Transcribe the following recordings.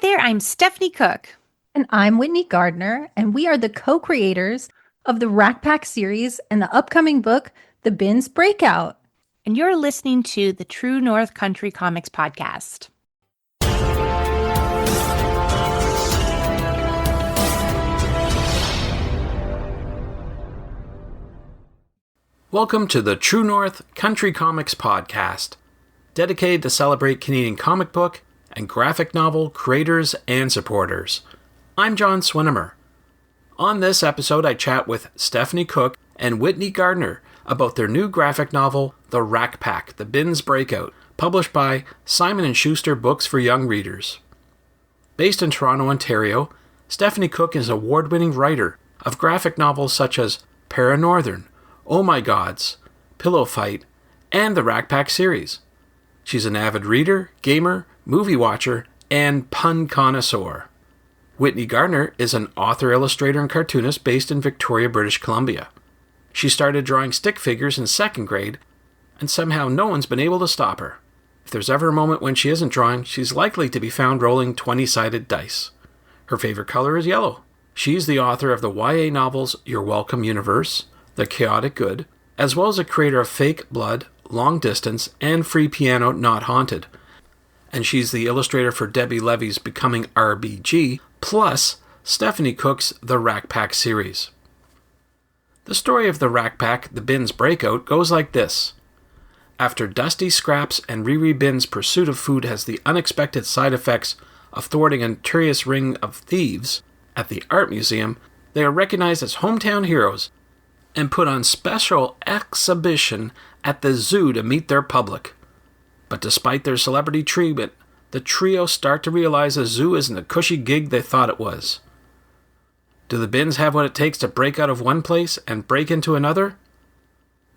there, I'm Stephanie Cooke. And I'm Whitney Gardner, and we are the co-creators of the RACC Pack series and the upcoming book, The Bins Breakout. And you're listening to the True North Country Comics podcast. Welcome to the True North Country Comics podcast, dedicated to celebrate Canadian comic book and graphic novel creators and supporters. I'm John Swinimer. On this episode, I chat with Stephanie Cooke and Whitney Gardner about their new graphic novel, The RACC Pack, The Bins Breakout, published by Simon Schuster Books for young readers. Based in Toronto, Ontario, Stephanie Cooke is an award-winning writer of graphic novels such as ParaNorthern Oh My Gods, Pillow Fight, and the RACC Pack series. She's an avid reader, gamer, movie watcher, and pun connoisseur. Whitney Gardner is an author, illustrator, and cartoonist based in Victoria, British Columbia. She started drawing stick figures in second grade, and somehow no one's been able to stop her. If there's ever a moment when she isn't drawing, she's likely to be found rolling 20-sided dice. Her favorite color is yellow. She's the author of the YA novels Your Welcome Universe, The Chaotic Good, as well as a creator of Fake Blood, Long Distance, and Free Piano Not Haunted. And she's the illustrator for Debbie Levy's Becoming RBG, plus Stephanie Cooke's The RACC Pack series. The story of the RACC Pack, The Bins Breakout, goes like this. After Dusty, Scraps, and Riri Bin's pursuit of food has the unexpected side effects of thwarting a notorious ring of thieves at the art museum, they are recognized as hometown heroes and put on special exhibition at the zoo to meet their public. But despite their celebrity treatment, the trio start to realize a zoo isn't the cushy gig they thought it was. Do the Bins have what it takes to break out of one place and break into another?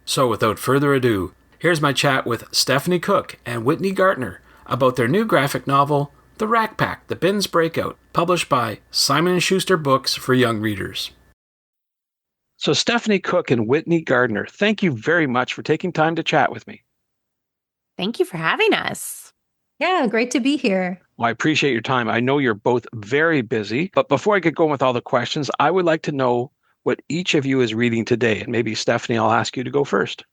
So without further ado, here's my chat with Stephanie Cooke and Whitney Gardner about their new graphic novel, The RACC Pack, The Bins Breakout, published by Simon Schuster Books for young readers. So Stephanie Cooke and Whitney Gardner, thank you very much for taking time to chat with me. Thank you for having us. Yeah, great to be here. Well, I appreciate your time. I know you're both very busy, but before I get going with all the questions, I would like to know what each of you is reading today. And maybe, Stephanie, I'll ask you to go first.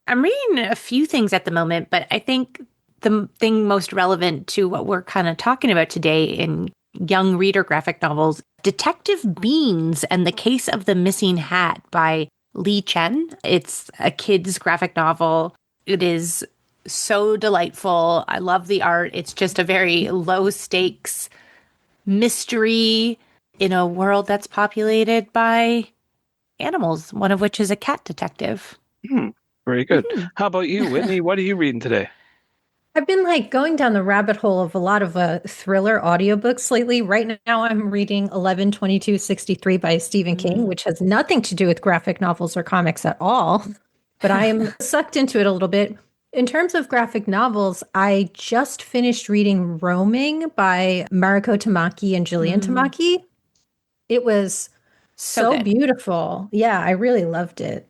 I'm reading a few things at the moment, but I think the thing most relevant to what we're kind of talking about today in young reader graphic novels, Detective Beans and the Case of the Missing Hat by Lee Chen. It's a kid's graphic novel. It is so delightful. I love the art. It's just a very low stakes mystery in a world that's populated by animals, one of which is a cat detective. Very good. How about you, Whitney? What are you reading today? I've been going down the rabbit hole of a lot of thriller audiobooks lately. Right now I'm reading 11/22/63 by Stephen King, which has nothing to do with graphic novels or comics at all, but I am sucked into it a little bit. In terms of graphic novels, I just finished reading Roaming by Mariko Tamaki and Jillian Tamaki. It was so beautiful. Yeah, I really loved it.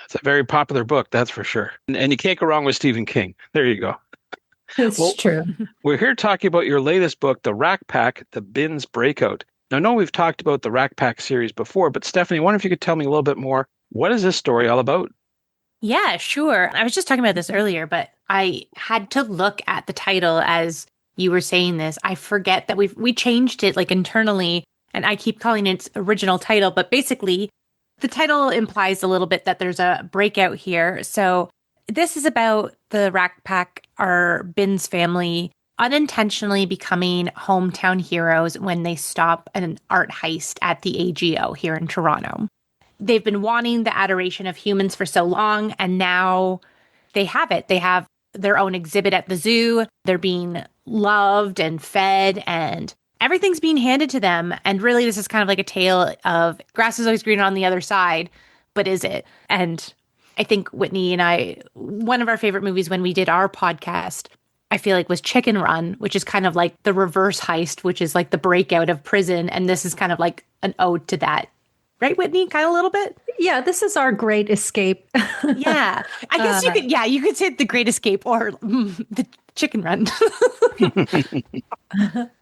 It's a very popular book, that's for sure. And you can't go wrong with Stephen King. There you go. It's true. We're here talking about your latest book, The RACC Pack, The Bins Breakout. Now, I know we've talked about the RACC Pack series before, but Stephanie, I wonder if you could tell me a little bit more. What is this story all about? Yeah, sure. I was just talking about this earlier, but I had to look at the title as you were saying this. I forget that we changed it internally, and I keep calling it its original title, but basically the title implies a little bit that there's a breakout here. So this is about the RACC Pack, our Bins family, unintentionally becoming hometown heroes when they stop an art heist at the AGO here in Toronto. They've been wanting the adoration of humans for so long, and now they have it. They have their own exhibit at the zoo. They're being loved and fed, and everything's being handed to them. And really, this is kind of like a tale of grass is always greener on the other side, but is it? And I think Whitney and I, one of our favorite movies when we did our podcast, I feel like was Chicken Run, which is kind of like the reverse heist, which is like the breakout of prison. And this is kind of like an ode to that. Right, Whitney? Kind of a little bit? Yeah, this is our great escape. Yeah. I guess you could say The Great Escape or the Chicken Run.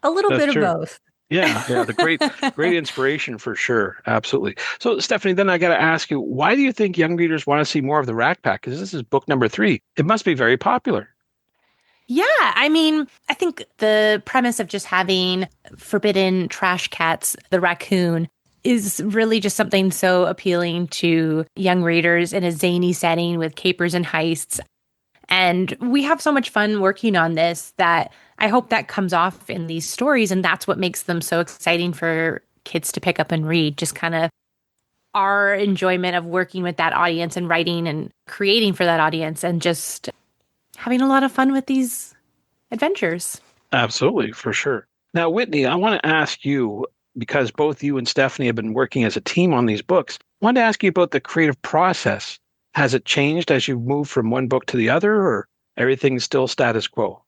A little That's bit true. of both. Yeah, the great inspiration for sure. Absolutely. So, Stephanie, then I got to ask you, why do you think young readers want to see more of the RACC Pack? Because this is book number 3. It must be very popular. Yeah, I mean, I think the premise of just having forbidden trash cats, the raccoon, is really just something so appealing to young readers in a zany setting with capers and heists. And we have so much fun working on this that I hope that comes off in these stories. And that's what makes them so exciting for kids to pick up and read. Just kind of our enjoyment of working with that audience and writing and creating for that audience and just having a lot of fun with these adventures. Absolutely, for sure. Now, Whitney, I want to ask you, because both you and Stephanie have been working as a team on these books, I wanted to ask you about the creative process. Has it changed as you move from one book to the other, or everything's still status quo?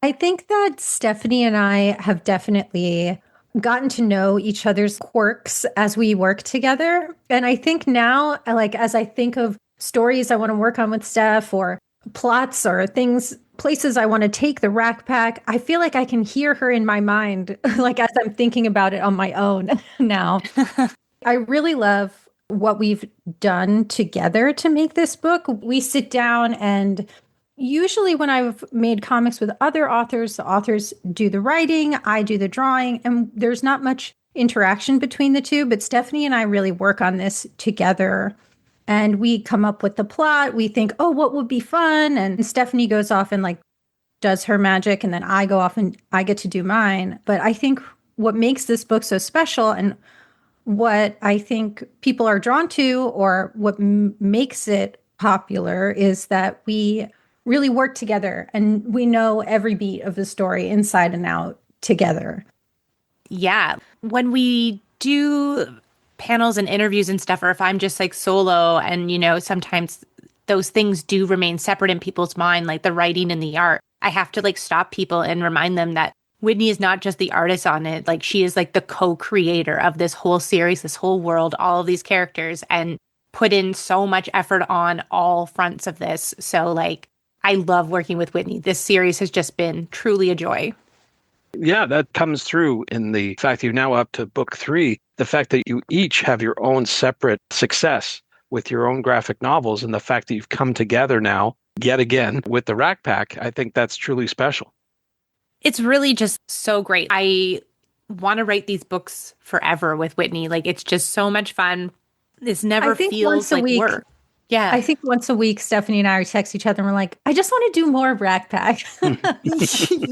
I think that Stephanie and I have definitely gotten to know each other's quirks as we work together. And I think now, like, as I think of stories I want to work on with Steph or plots or things, places I want to take the RACC Pack, I feel like I can hear her in my mind, like as I'm thinking about it on my own now. I really love what we've done together to make this book. We sit down and usually when I've made comics with other authors, the authors do the writing, I do the drawing, and there's not much interaction between the two, but Stephanie and I really work on this together. And we come up with the plot. We think, oh, what would be fun? And Stephanie goes off and like does her magic, and then I go off and I get to do mine. But I think what makes this book so special and what I think people are drawn to or what makes it popular is that we really work together and we know every beat of the story inside and out together. Yeah. When we do panels and interviews and stuff, or if I'm just like solo and, sometimes those things do remain separate in people's mind, like the writing and the art, I have to like stop people and remind them that Whitney is not just the artist on it. Like she is like the co-creator of this whole series, this whole world, all of these characters, and put in so much effort on all fronts of this. So like, I love working with Whitney. This series has just been truly a joy. Yeah, that comes through in the fact that you're now up to book 3, the fact that you each have your own separate success with your own graphic novels, and the fact that you've come together now, yet again, with the RACC Pack. I think that's truly special. It's really just so great. I want to write these books forever with Whitney. Like, it's just so much fun. This never feels like work. Yeah. I think once a week, Stephanie and I text each other and we're like, I just want to do more RACC Pack.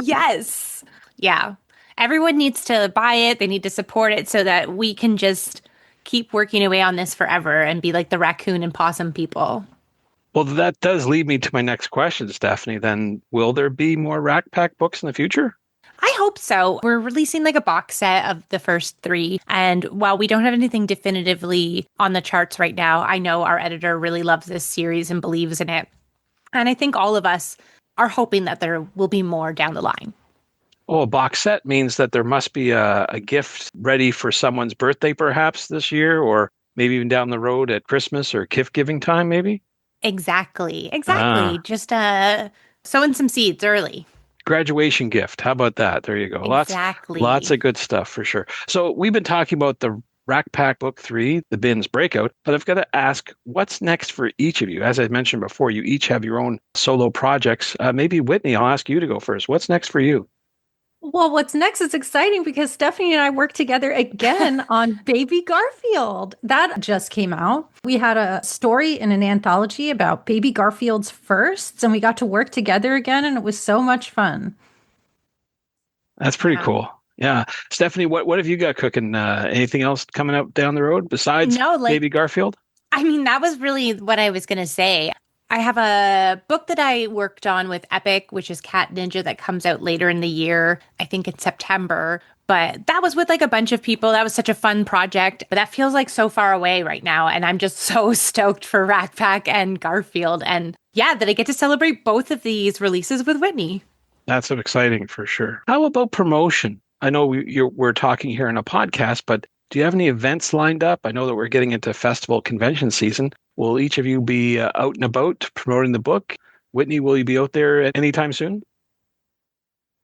Yes. Yeah. Everyone needs to buy it. They need to support it so that we can just keep working away on this forever and be like the raccoon and possum people. Well, that does lead me to my next question, Stephanie. Then will there be more RACC Pack books in the future? I hope so. We're releasing like a box set of the first 3. And while we don't have anything definitively on the charts right now, I know our editor really loves this series and believes in it. And I think all of us are hoping that there will be more down the line. Oh, a box set means that there must be a gift ready for someone's birthday perhaps this year, or maybe even down the road at Christmas or gift giving time, maybe? Exactly. Just sowing some seeds early. Graduation gift. How about that? There you go. Exactly. Lots of good stuff for sure. So we've been talking about the RACC Pack Book 3, the Bins Breakout, but I've got to ask, what's next for each of you? As I mentioned before, you each have your own solo projects. Maybe Whitney, I'll ask you to go first. What's next for you? Well, what's next is exciting because Stephanie and I worked together again on Baby Garfield. That just came out. We had a story in an anthology about Baby Garfield's firsts, and we got to work together again, and it was so much fun. That's pretty cool. Yeah. Stephanie, what have you got cooking? Anything else coming up down the road besides Baby Garfield? I mean, that was really what I was going to say. I have a book that I worked on with Epic, which is Cat Ninja, that comes out later in the year, I think in September. But that was with like a bunch of people. That was such a fun project. But that feels like so far away right now. And I'm just so stoked for RACC Pack and Garfield. And yeah, that I get to celebrate both of these releases with Whitney. That's so exciting for sure. How about promotion? I know we're talking here in a podcast, but do you have any events lined up? I know that we're getting into festival convention season. Will each of you be out and about promoting the book? Whitney, will you be out there anytime soon?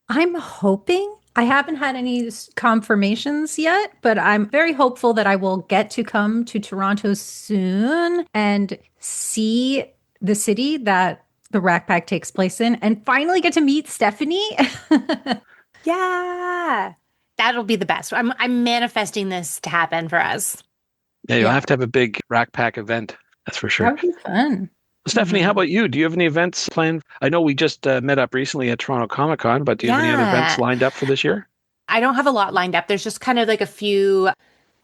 I'm hoping. I haven't had any confirmations yet, but I'm very hopeful that I will get to come to Toronto soon and see the city that the RACC Pack takes place in and finally get to meet Stephanie. Yeah. That'll be the best. I'm manifesting this to happen for us. Yeah, you'll Yeah. have to have a big RACC Pack event. That's for sure. That would be fun. Stephanie, how about you? Do you have any events planned? I know we just met up recently at Toronto Comic Con, but do you have any other events Yeah. lined up for this year? I don't have a lot lined up. There's just kind of like a few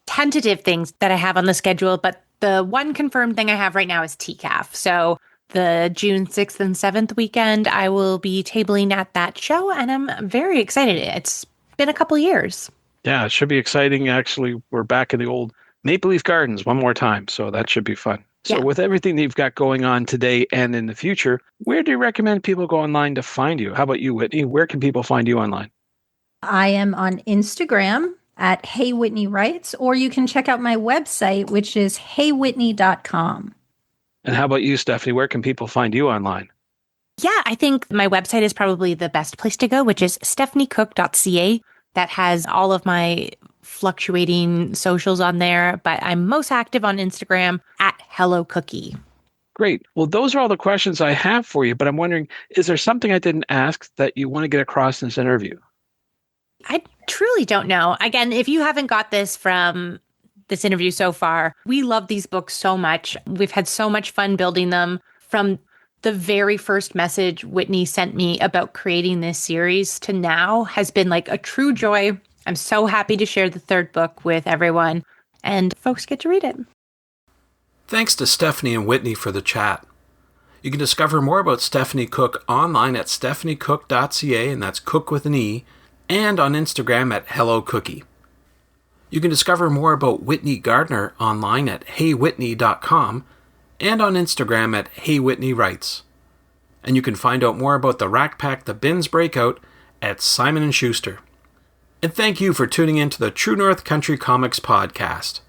tentative things that I have on the schedule, but the one confirmed thing I have right now is TCAF. So the June 6th and 7th weekend, I will be tabling at that show, and I'm very excited. It's been a couple years. Yeah, it should be exciting. Actually, we're back in the old Maple Leaf Gardens one more time, so that should be fun. So Yeah. with everything that you've got going on today and in the future, where do you recommend people go online to find you? How about you, Whitney? Where can people find you online? I am on Instagram at Hey Whitney Writes, or you can check out my website, which is heywhitney.com. And how about you, Stephanie? Where can people find you online? Yeah, I think my website is probably the best place to go, which is stephaniecooke.ca. That has all of my fluctuating socials on there, but I'm most active on Instagram at Hello Cookie. Great. Well, those are all the questions I have for you, but I'm wondering, is there something I didn't ask that you want to get across in this interview? I truly don't know. Again, if you haven't got this from this interview so far, we love these books so much. We've had so much fun building them. From the very first message Whitney sent me about creating this series to now has been like a true joy. I'm so happy to share the third book with everyone, and folks get to read it. Thanks to Stephanie and Whitney for the chat. You can discover more about Stephanie Cooke online at stephaniecooke.ca, and that's Cooke with an E, and on Instagram at Hello Cookie. You can discover more about Whitney Gardner online at heywhitney.com and on Instagram at heywhitneywrites. And you can find out more about the RACC Pack, the Bins Breakout at Simon Schuster. And thank you for tuning in to the True North Country Comics podcast.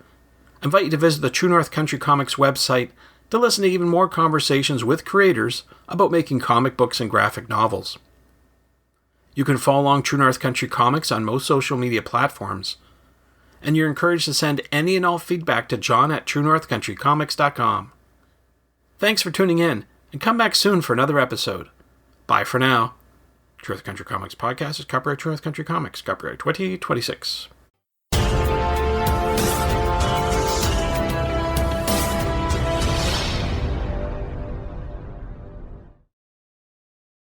I invite you to visit the True North Country Comics website to listen to even more conversations with creators about making comic books and graphic novels. You can follow along True North Country Comics on most social media platforms, and you're encouraged to send any and all feedback to John at TrueNorthCountryComics.com. Thanks for tuning in, and come back soon for another episode. Bye for now. True North Country Comics podcast is copyright True North Country Comics, copyright 2026.